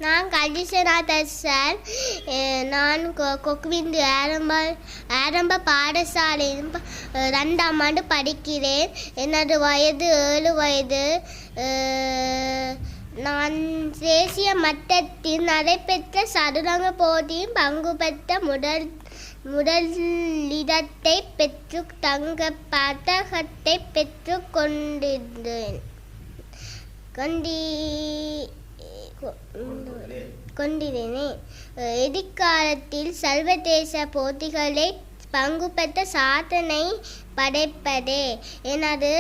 நான் கஜிசநாதன் சார். நான் கொக்குவிந்து ஆரம்ப பாடசாலையில் 2ஆம் ஆண்டு படிக்கிறேன். எனது வயது 7 வயது. நான் தேசிய மட்டத்தில் நடைபெற்ற சதுரங்க போட்டியில் பங்கு பெற்ற முதலிடத்தை பெற்று தங்க பதக்கத்தை பெற்று கொண்டிருந்தேன். எதிர்காலத்தில் சர்வதேச போட்டிகளை பங்கு பெற்ற சாதனை படைப்பதே எனது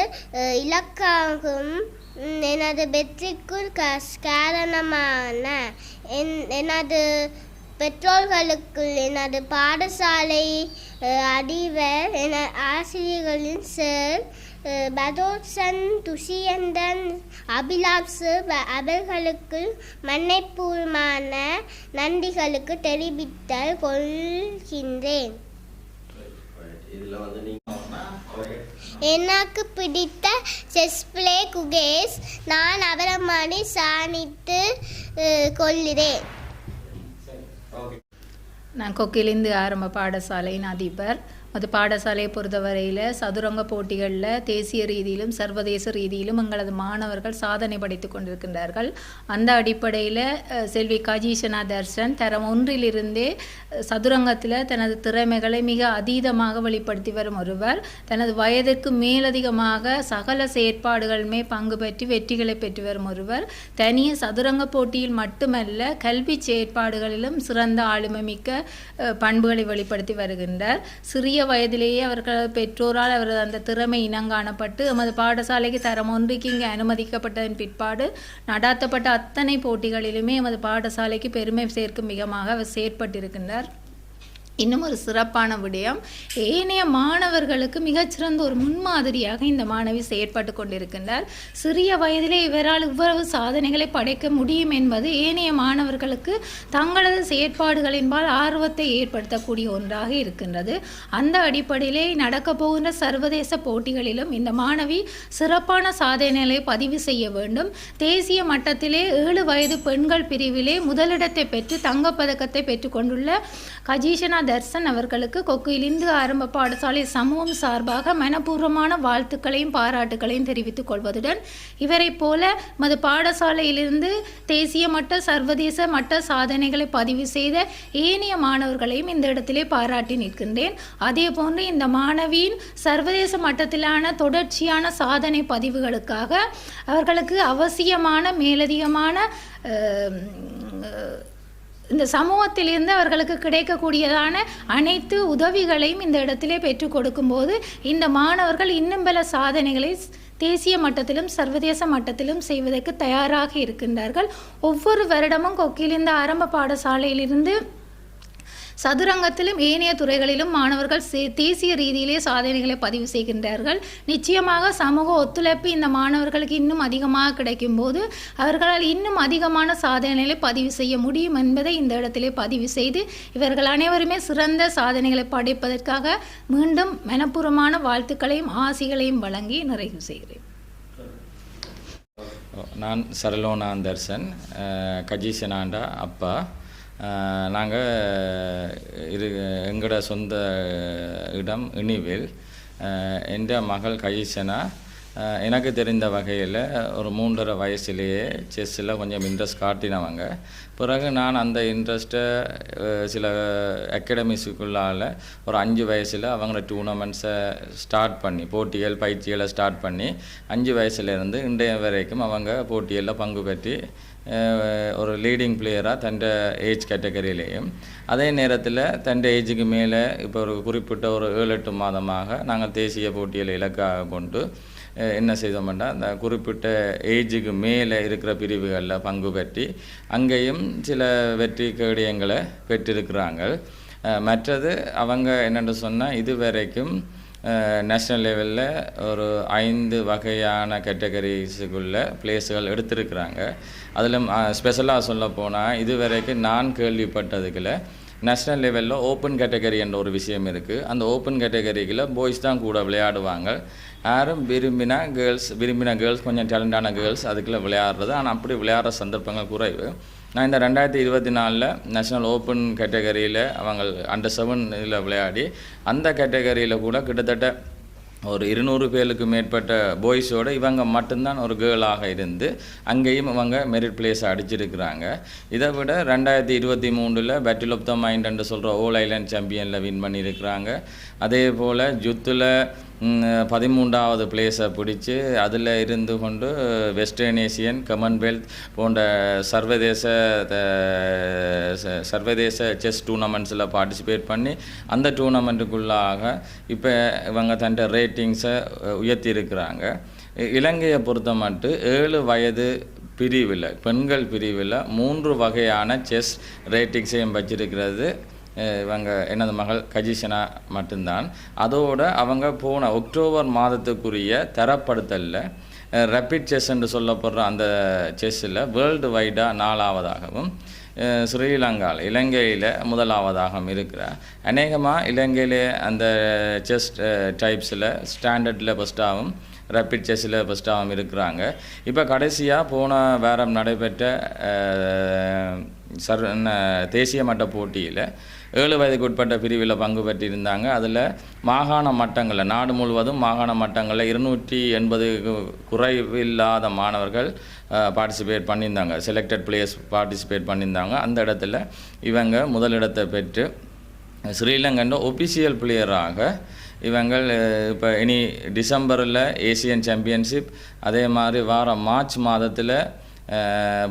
இலக்காகும். எனது வெற்றிக்கு காரணமான எனது பெற்றோர்களுக்கு, எனது பாடசாலை அதிபர், ஆசிரியர்களின் சார் பதோசன், துஷியந்தன், அபிலாப்சு அவர்களுக்கு மன்னிப்பூர்வமான நன்றிகளுக்கு தெரிவித்தல் கொள்கின்றேன். எனக்கு பிடித்த செஸ் பிளே குகேஸ். நான் அவரை மாதிரி சாணித்து கொள்கிறேன். நான் கொக்கிலிந்து ஆரம்ப பாடசாலையின் அதிபர். அது பாடசாலையை பொறுத்தவரையில் சதுரங்க போட்டிகளில் தேசிய ரீதியிலும் சர்வதேச ரீதியிலும் எங்களது மாணவர்கள் சாதனை படைத்து கொண்டிருக்கின்றார்கள். அந்த அடிப்படையில் செல்வி கஜீஷனா தர்ஷன் தரம் 1 சதுரங்கத்தில் தனது திறமைகளை மிக அதீதமாக வெளிப்படுத்தி வரும் ஒருவர். தனது வயதிற்கு மேலதிகமாக சகல செயற்பாடுகளுமே பங்கு பெற்று வெற்றிகளை பெற்று வரும் ஒருவர். தனிய சதுரங்க போட்டியில் மட்டுமல்ல, கல்வி செயற்பாடுகளிலும் சிறந்த ஆளுமை மிக்க பண்புகளை வெளிப்படுத்தி வருகின்றார். சிறிய வயதிலேயே அவர்கள் பெற்றோரால் அவரது அந்த திறமை இனங்காணப்பட்டு எமது பாடசாலைக்கு தரம் 1 இங்கே அனுமதிக்கப்பட்டதன் பிற்பாடு நடாத்தப்பட்ட அத்தனை போட்டிகளிலுமே எமது பாடசாலைக்கு பெருமை சேர்க்கும் விதமாக அவர் செயற்பட்டிருக்கின்றார். இன்னும் ஒரு சிறப்பான விடயம், ஏனைய மாணவர்களுக்கு மிகச்சிறந்த ஒரு முன்மாதிரியாக இந்த மாணவி செயற்பட்டு கொண்டிருக்கின்றார். சிறிய வயதிலே இவரால் இவ்வளவு சாதனைகளை படைக்க முடியும் என்பது ஏனைய மாணவர்களுக்கு தங்களது செயற்பாடுகளின்பால் ஆர்வத்தை ஏற்படுத்தக்கூடிய ஒன்றாக இருக்கின்றது. அந்த அடிப்படையிலே நடக்கப் போகின்ற சர்வதேச போட்டிகளிலும் இந்த மாணவி சிறப்பான சாதனைகளை பதிவு செய்ய வேண்டும். தேசிய மட்டத்திலே 7 வயது பெண்கள் பிரிவிலே முதலிடத்தை பெற்று தங்கப்பதக்கத்தை பெற்றுக்கொண்டுள்ள கஜீஷனா தர்சன் அவர்களுக்கு கொக்கிலிந்து ஆரம்ப பாடசாலை சமூகம் சார்பாக மனப்பூர்வமான வாழ்த்துக்களையும் பாராட்டுகளையும் தெரிவித்துக் கொள்வதுடன், இவரை போல மது பாடசாலையிலிருந்து தேசிய மட்ட சர்வதேச மட்ட சாதனைகளை பதிவு செய்த ஏனைய மாணவர்களையும் இந்த இடத்திலே பாராட்டி நிற்கின்றேன். அதே போன்று இந்த மாணவியின் சர்வதேச மட்டத்திலான தொடர்ச்சியான சாதனை பதிவுகளுக்காக அவர்களுக்கு அவசியமான மேலதிகமான இந்த சமூகத்திலிருந்து அவர்களுக்கு கிடைக்கக்கூடியதான அனைத்து உதவிகளையும் இந்த இடத்திலே பெற்றுக் கொடுக்கும்போது இந்த மாணவர்கள் இன்னும் பல சாதனைகளை தேசிய மட்டத்திலும் சர்வதேச மட்டத்திலும் செய்வதற்கு தயாராக இருக்கின்றார்கள். ஒவ்வொரு வருடமும் கொக்கிலிந்து ஆரம்ப பாடசாலையிலிருந்து சதுரங்கத்திலும் ஏனைய துறைகளிலும் மாணவர்கள் தேசிய ரீதியிலே சாதனைகளை பதிவு செய்கின்றார்கள். நிச்சயமாக சமூக ஒத்துழைப்பு இந்த மாணவர்களுக்கு இன்னும் அதிகமாக கிடைக்கும் போது அவர்களால் இன்னும் அதிகமான சாதனைகளை பதிவு செய்ய முடியும் என்பதை இந்த இடத்திலே பதிவு செய்து இவர்கள் அனைவருமே சிறந்த சாதனைகளை படைப்பதற்காக மீண்டும் மனப்பூர்வமான வாழ்த்துக்களையும் ஆசிகளையும் வழங்கி நிறைவு செய்கிறேன். நான் சரலோனா தர்சன், கஜீஷனாண்டா அப்பா. நாங்கள் எங்களோட சொந்த இடம் இனிவில். என் மகள் கஜீஷனா எனக்கு தெரிந்த வகையில் ஒரு 3.5 வயசுலேயே செஸ்ஸில் கொஞ்சம் இன்ட்ரெஸ்ட் காட்டினவங்க. பிறகு நான் அந்த இன்ட்ரெஸ்ட்டை சில அகாடமிஸுக்குள்ளால் ஒரு 5 வயசில் அவங்கள டூர்னமெண்ட்ஸை ஸ்டார்ட் பண்ணி போட்டிகள் பயிற்சிகளை ஸ்டார்ட் பண்ணி 5 வயசுலேருந்து இன்றைய வரைக்கும் அவங்க போட்டிகளில் பங்கு பெற்று ஒரு லீடிங் பிளேயராக தன் ஏஜ் கேட்டகரியிலேயும், அதே நேரத்தில் தன் ஏஜுக்கு மேலே இப்போ ஒரு குறிப்பிட்ட ஒரு 7-8 மாதமாக நாங்கள் தேசிய போட்டிகளை இலக்காக கொண்டு என்ன செய்தோம்னா அந்த குறிப்பிட்ட ஏஜுக்கு மேலே இருக்கிற பிரிவுகளில் பங்கு பெற்றி அங்கேயும் சில வெற்றி கேடயங்களை பெற்றிருக்கிறாங்க. மற்றது அவங்க என்னென்னு சொன்னால் இதுவரைக்கும் நேஷ்னல் லெவலில் ஒரு 5 வகையான கேட்டகரிஸுக்குள்ள பிளேஸுகள் எடுத்திருக்கிறாங்க. அதில் ஸ்பெஷலாக சொல்ல போனால் இதுவரைக்கும் நான் கேள்விப்பட்டதுக்குள்ள நேஷ்னல் லெவலில் ஓப்பன் கேட்டகரி என்ற ஒரு விஷயம் இருக்குது. அந்த ஓப்பன் கேட்டகரிக்குள்ள பாய்ஸ் தான் கூட விளையாடுவாங்க. யாரும் விரும்பின கேர்ள்ஸ் கொஞ்சம் டேலண்டான கேர்ள்ஸ் அதுக்குள்ளே விளையாடுறது. ஆனால் அப்படி விளையாடுற சந்தர்ப்பங்கள் குறைவு. நான் இந்த 2024 நேஷனல் ஓப்பன் கேட்டகரியில் அவங்க அண்டர் 7 விளையாடி அந்த கேட்டகரியில் கூட கிட்டத்தட்ட ஒரு 200 பேருக்கு மேற்பட்ட பாய்ஸோடு இவங்க மட்டும்தான் ஒரு கேர்ளாக இருந்து அங்கேயும் இவங்க மெரிட் பிளேஸை அடிச்சிருக்கிறாங்க. இதை விட 2023 பேட்டில் ஆஃப் த மைண்ட் என்று சொல்கிற ஓல் ஐலாண்ட் சாம்பியனில் வின் பண்ணியிருக்கிறாங்க. அதே போல் ஜுத்தில் 13வது பிளேஸை பிடிச்சி அதில் இருந்து கொண்டு வெஸ்டர்ன் ஏசியன் கமன்வெல்த் போன்ற சர்வதேச செஸ் டூர்னமெண்ட்ஸில் பார்ட்டிசிபேட் பண்ணி அந்த டூர்னமெண்ட்டுக்குள்ளாக இப்போ இவங்க தன்னுடைய ரேட்டிங்ஸை உயர்த்தியிருக்கிறாங்க. இலங்கையை பொறுத்த மட்டும் 7 வயது பிரிவில் பெண்கள் பிரிவில் 3 வகையான செஸ் ரேட்டிங்ஸையும் வச்சிருக்கிறது இவங்க எனது மகள் கஜிஷனா மட்டும்தான். அதோடு அவங்க போன அக்டோபர் மாதத்துக்குரிய தரப்படுத்தலில் ரேபிட் செஸ் என்று சொல்லப்படுற அந்த செஸ்ஸில் வேர்ல்டு வைடாக 4ஆவதாகவும் ஸ்ரீலங்காவில் இலங்கையில் 1ஆவதாகவும் இருக்கிறார். அநேகமாக இலங்கையிலே அந்த செஸ் டைப்ஸில் ஸ்டாண்டர்டில் ஃபஸ்ட்டாகவும் ரேபிட் செஸ்ஸில் ஃபஸ்ட்டாகவும் இருக்கிறாங்க. இப்போ கடைசியாக போன வாரம் நடைபெற்ற தேசிய மட்ட போட்டியில் 7 வயதுக்கு உட்பட்ட பிரிவில் பங்கு பெற்றிருந்தாங்க. அதில் மாகாண மட்டங்களில் நாடு முழுவதும் மாகாண மட்டங்களில் 280 குறைவில்லாத மாணவர்கள் பார்ட்டிசிபேட் பண்ணியிருந்தாங்க. செலக்டட் பிளேயர்ஸ் பார்ட்டிசிபேட் பண்ணியிருந்தாங்க. அந்த இடத்துல இவங்க முதலிடத்தை பெற்று ஸ்ரீலங்கன் ஒபிஷியல் பிளேயராக இவங்கள் இப்போ இனி டிசம்பரில் ஏசியன் சாம்பியன்ஷிப், அதே மாதிரி மார்ச் மாதத்தில்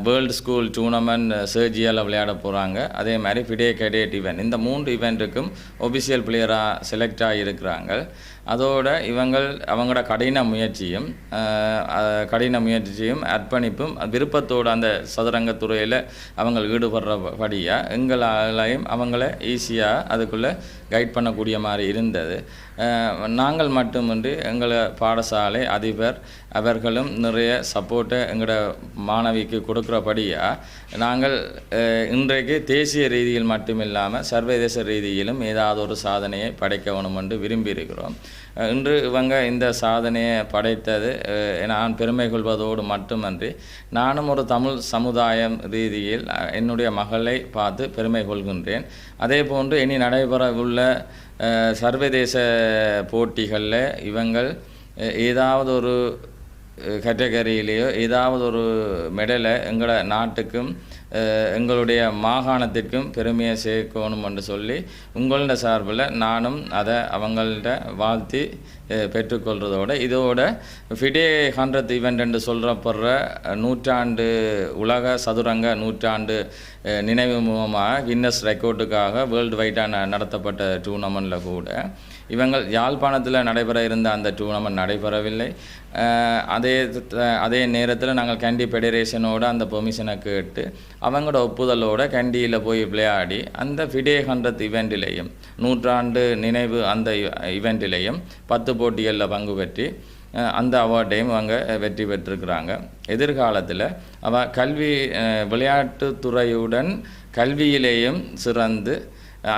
வேர்ல்டு ஸ்கூல் டூர்னமெண்ட் சர்ஜியாவில் விளையாட போகிறாங்க. அதே மாதிரி ஃபிடே கேடேட் ஈவெண்ட், இந்த 3 ஈவெண்ட்டுக்கும் ஒபிஷியல் பிளேயராக செலக்ட் ஆகியிருக்கிறாங்க. அதோடு அவங்களோட கடின முயற்சியும் அர்ப்பணிப்பும் விருப்பத்தோடு அந்த சதுரங்கத்துறையில் அவங்க ஈடுபடுறபடியாக எங்களாலையும் அவங்கள ஈஸியாக அதுக்குள்ளே கைட் பண்ணக்கூடிய மாதிரி இருந்தது. நாங்கள் மட்டுமின்றி எங்களை பாடசாலை அதிபர் அவர்களும் நிறைய சப்போர்ட்டை எங்களோட மாணவிக்கு கொடுக்குறபடியாக நாங்கள் இன்றைக்கு தேசிய ரீதியில் மட்டுமில்லாமல் சர்வதேச ரீதியிலும் ஏதாவது ஒரு சாதனையை படைக்க வேணும் என்று விரும்பியிருக்கிறோம். இன்று இவங்க இந்த சாதனையை படைத்தது நான் பெருமை கொள்வதோடு மட்டுமன்றி நானும் ஒரு தமிழ் சமுதாயம் ரீதியில் என்னுடைய மகளை பார்த்து பெருமை கொள்கின்றேன். அதே போன்று இனி நடைபெற உள்ள சர்வதேச போட்டிகளில் இவங்கள் ஏதாவது ஒரு கேட்டகரியிலேயோ ஏதாவது ஒரு மெடலை எங்களோட நாட்டுக்கும் எங்களுடைய மாகாணத்திற்கும் பெருமையை சேர்க்கணும் என்று சொல்லி உங்களோட சார்பில் நானும் அதை அவங்கள்ட்ட வாழ்த்தி பெற்றுக்கொள்கிறதோடு இதோட ஃபிடே 100th ஈவெண்ட் என்று சொல்கிறப்படுற நூற்றாண்டு உலக சதுரங்க நூற்றாண்டு நினைவு மூலமாக கின்னஸ் ரெக்கார்டுக்காக வேர்ல்டு வைடாக நடத்தப்பட்ட டூர்னமெண்ட்டில் கூட இவங்கள் யாழ்ப்பாணத்தில் நடைபெற இருந்த அந்த டூர்னமெண்ட் நடைபெறவில்லை. அதே நேரத்தில் நாங்கள் கண்டி ஃபெடரேஷனோடு அந்த பெர்மிஷனை கேட்டு அவங்களோட ஒப்புதலோடு கண்டியில் போய் விளையாடி அந்த ஃபிடே 100th ஈவெண்ட்டிலையும் நூற்றாண்டு நினைவு அந்த ஈவெண்ட்டிலையும் 10 போட்டிகளில் பங்கு பெற்றி அந்த அவார்டையும் அவங்க வெற்றி பெற்றிருக்கிறாங்க. எதிர்காலத்தில் விளையாட்டுத்துறையுடன் கல்வியிலேயும் சிறந்து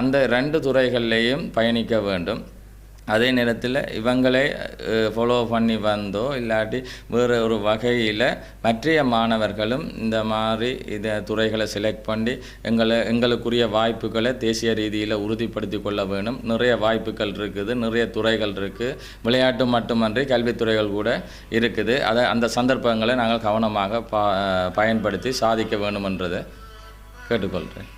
அந்த 2 துறைகள்லேயும் பயணிக்க வேண்டும். அதே நேரத்தில் இவங்களே ஃபாலோ பண்ணி வந்தோ இல்லாட்டி வேறு ஒரு வகையில் மற்றைய மாணவர்களும் இந்த மாதிரி துறைகளை செலக்ட் பண்ணி எங்களுக்குரிய வாய்ப்புகளை தேசிய ரீதியில் உறுதிப்படுத்தி கொள்ள வேணும். நிறைய வாய்ப்புகள் இருக்குது, நிறைய துறைகள் இருக்குது, விளையாட்டு மட்டுமன்றி கல்வித்துறைகள் கூட இருக்குது. அந்த சந்தர்ப்பங்களை நாங்கள் கவனமாக பயன்படுத்தி சாதிக்க வேணுமென்றதை கேட்டுக்கொள்கிறேன்.